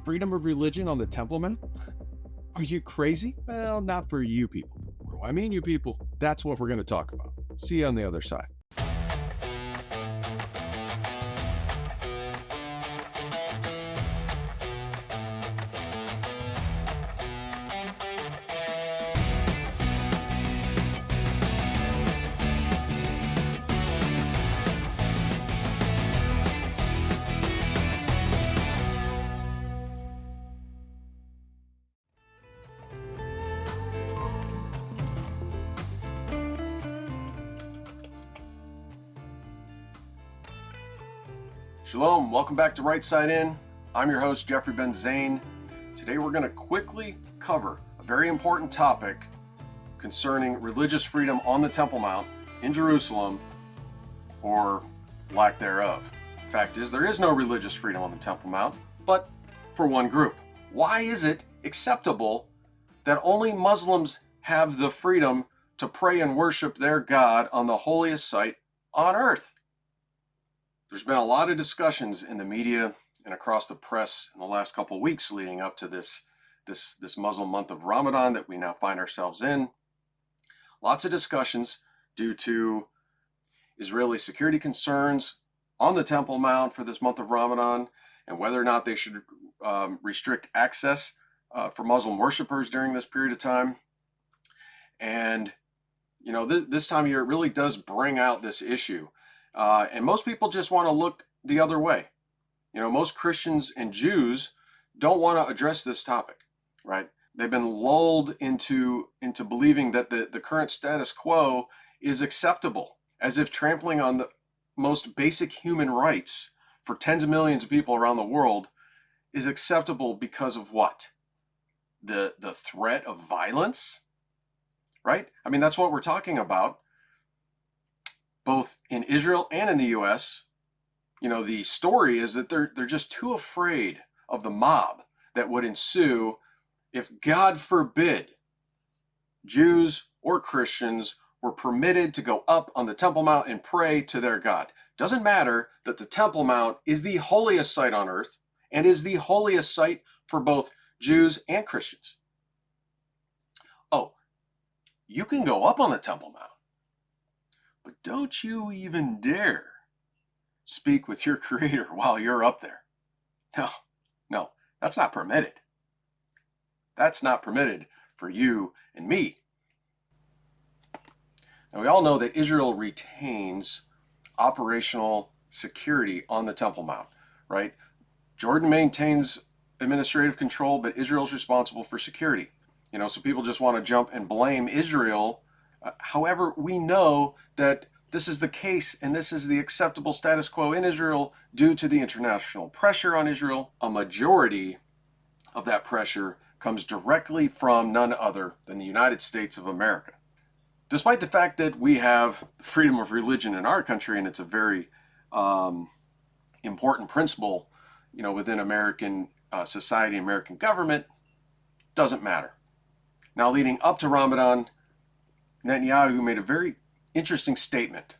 Freedom of religion on the Temple Mount? Are you crazy? Well, not for you people. What do I mean, you people? That's what we're going to talk about. See you on the other side. Shalom, welcome back to Right Side In. I'm your host, Jeffrey Ben Zane. Today we're going to quickly cover a very important topic concerning religious freedom on the Temple Mount in Jerusalem, or lack thereof. The fact is, there is no religious freedom on the Temple Mount, but for one group. Why is it acceptable that only Muslims have the freedom to pray and worship their God on the holiest site on earth? There's been a lot of discussions in the media and across the press in the last couple of weeks leading up to this Muslim month of Ramadan that we now find ourselves in. Lots of discussions due to Israeli security concerns on the Temple Mount for this month of Ramadan and whether or not they should restrict access for Muslim worshipers during this period of time. And, you know, this time of year it really does bring out this issue. And most people just want to look the other way. You know, most Christians and Jews don't want to address this topic, right? They've been lulled into believing that the current status quo is acceptable, as if trampling on the most basic human rights for tens of millions of people around the world is acceptable because of what? The threat of violence, right? I mean, that's what we're talking about. Both in Israel and in the U.S., you know, the story is that they're just too afraid of the mob that would ensue if, God forbid, Jews or Christians were permitted to go up on the Temple Mount and pray to their God. Doesn't matter that the Temple Mount is the holiest site on earth and is the holiest site for both Jews and Christians. Oh, you can go up on the Temple Mount, but don't you even dare speak with your Creator while you're up there. No, that's not permitted. That's not permitted for you and me. Now, we all know that Israel retains operational security on the Temple Mount, right? Jordan maintains administrative control, but Israel's responsible for security. You know, so people just want to jump and blame Israel. However, we know that this is the case and this is the acceptable status quo in Israel due to the international pressure on Israel. A majority of that pressure comes directly from none other than the United States of America. Despite the fact that we have freedom of religion in our country, and it's a very important principle, you know, within American society, American government, doesn't matter. Now, leading up to Ramadan, Netanyahu made a very interesting statement,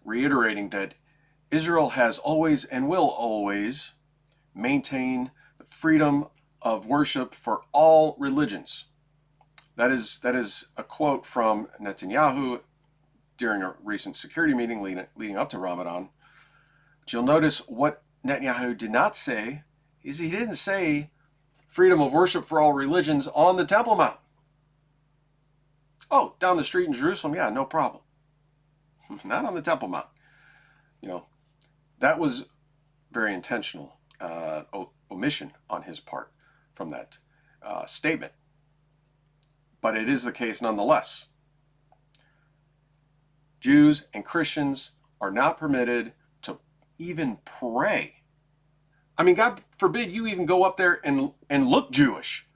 reiterating that Israel has always and will always maintain the freedom of worship for all religions. That is a quote from Netanyahu during a recent security meeting leading up to Ramadan. But you'll notice what Netanyahu did not say is he didn't say freedom of worship for all religions on the Temple Mount. Oh, down the street in Jerusalem, yeah, no problem. Not on the Temple Mount. You know, that was very intentional omission on his part from that statement. But it is the case nonetheless. Jews and Christians are not permitted to even pray. I mean, God forbid you even go up there and look Jewish.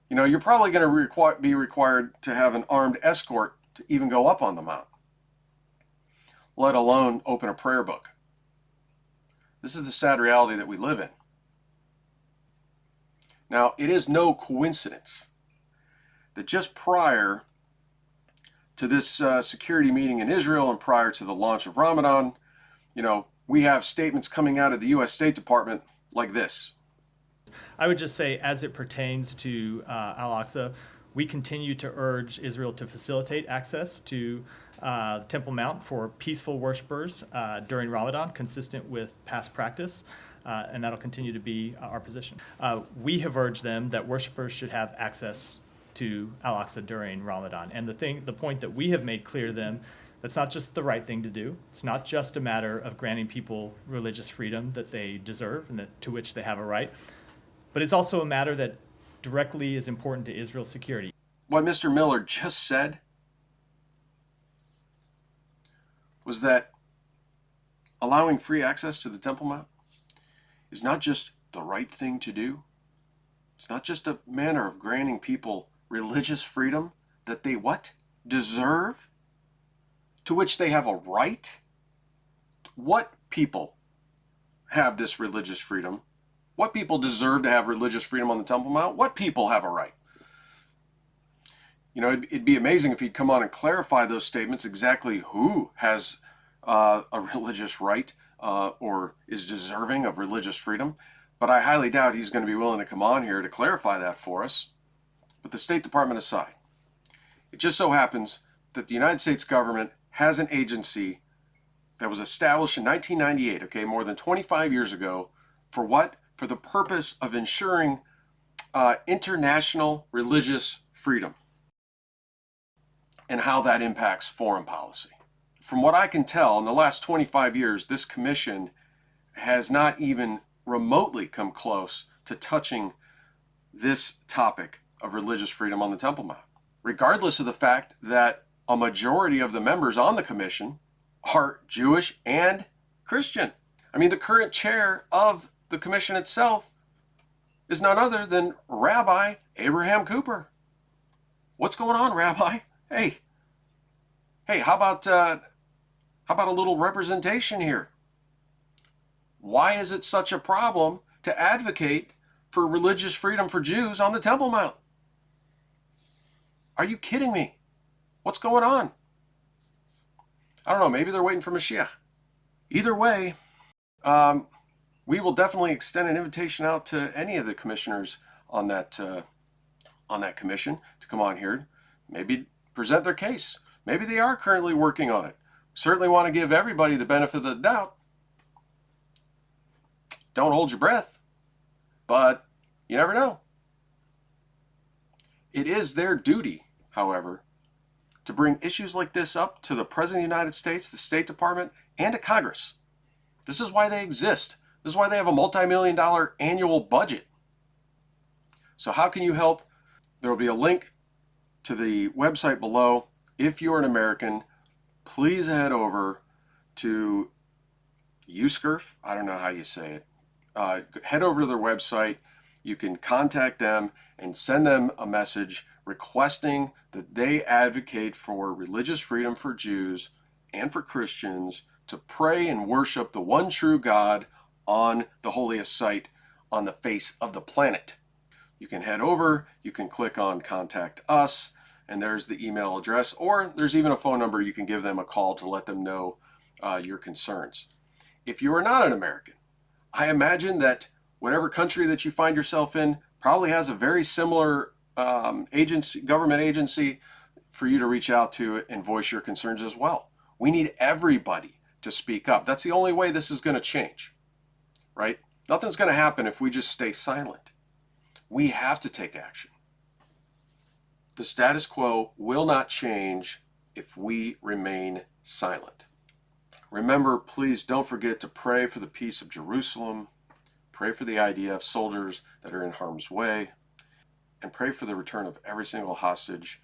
You know, you're probably going to be required to have an armed escort to even go up on the mount, let alone open a prayer book. This is the sad reality that we live in. Now, it is no coincidence that just prior to this security meeting in Israel and prior to the launch of Ramadan, you know, we have statements coming out of the U.S. State Department like this. I would just say, as it pertains to Al-Aqsa, we continue to urge Israel to facilitate access to the Temple Mount for peaceful worshipers during Ramadan, consistent with past practice, and that'll continue to be our position. We have urged them that worshipers should have access to Al-Aqsa during Ramadan, and the point that we have made clear to them, that's not just the right thing to do. It's not just a matter of granting people religious freedom that they deserve and to which they have a right, but it's also a matter that directly is important to Israel's security. What Mr. Miller just said was that allowing free access to the Temple Mount is not just the right thing to do. It's not just a manner of granting people religious freedom that they what? Deserve? To which they have a right? What people have this religious freedom? What people deserve to have religious freedom on the Temple Mount? What people have a right? You know, it'd be amazing if he'd come on and clarify those statements, exactly who has a religious right or is deserving of religious freedom. But I highly doubt he's going to be willing to come on here to clarify that for us. But the State Department aside, it just so happens that the United States government has an agency that was established in 1998, okay, more than 25 years ago, for what? For the purpose of ensuring international religious freedom and how that impacts foreign policy. From what I can tell, in the last 25 years, this commission has not even remotely come close to touching this topic of religious freedom on the Temple Mount, regardless of the fact that a majority of the members on the commission are Jewish and Christian. I mean, the current chair of the commission itself is none other than Rabbi Abraham Cooper. What's going on, Rabbi? Hey, how about a little representation here? Why is it such a problem to advocate for religious freedom for Jews on the Temple Mount? Are you kidding me? What's going on? I don't know, maybe they're waiting for Mashiach. Either way, we will definitely extend an invitation out to any of the commissioners on that commission to come on here, maybe present their case. Maybe they are currently working on it. Certainly want to give everybody the benefit of the doubt. Don't hold your breath, but you never know. It is their duty, however, to bring issues like this up to the President of the United States, the State Department, and to Congress. This is why they exist. This is why they have a multi-million-dollar annual budget. So how can you help? There will be a link to the website below. If you're an American, please head over to USCIRF. I don't know how you say it. Head over to their website. You can contact them and send them a message requesting that they advocate for religious freedom for Jews and for Christians to pray and worship the one true God on the holiest site on the face of the planet. You can head over, you can click on Contact Us, and there's the email address, or there's even a phone number. You can give them a call to let them know your concerns. If you are not an American, I imagine that whatever country that you find yourself in probably has a very similar government agency for you to reach out to and voice your concerns as well. We need everybody to speak up. That's the only way this is going to change, right? Nothing's going to happen if we just stay silent. We have to take action. The status quo will not change if we remain silent. Remember, please don't forget to pray for the peace of Jerusalem, pray for the IDF soldiers that are in harm's way, and pray for the return of every single hostage.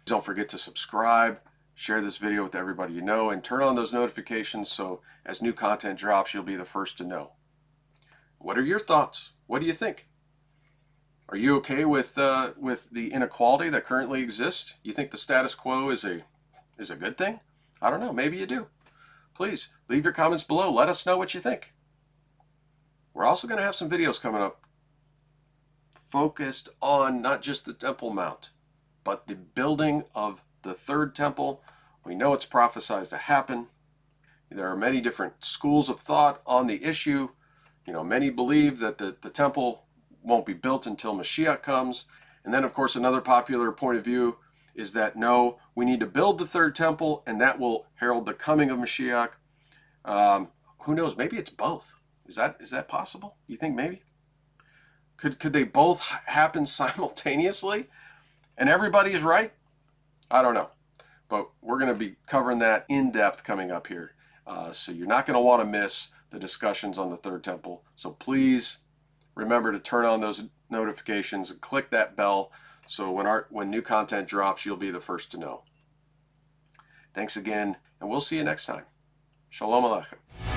Don't forget to subscribe, share this video with everybody you know, and turn on those notifications so as new content drops, you'll be the first to know. What are your thoughts? What do you think? Are you okay with the inequality that currently exists? You think the status quo is a good thing? I don't know. Maybe you do. Please leave your comments below. Let us know what you think. We're also going to have some videos coming up focused on not just the Temple Mount, but the building of the third temple. We know it's prophesied to happen. There are many different schools of thought on the issue. Many believe that the temple won't be built until Mashiach comes. And then, of course, another popular point of view is that no, we need to build the third temple, and that will herald the coming of Mashiach. Who knows? Maybe it's both. Is that possible? You think maybe? Could they both happen simultaneously? And everybody is right? I don't know. But we're going to be covering that in depth coming up here. So you're not going to want to miss the discussions on the third temple. So please remember to turn on those notifications and click that bell so when new content drops, you'll be the first to know. Thanks again, and we'll see you next time. Shalom Aleichem.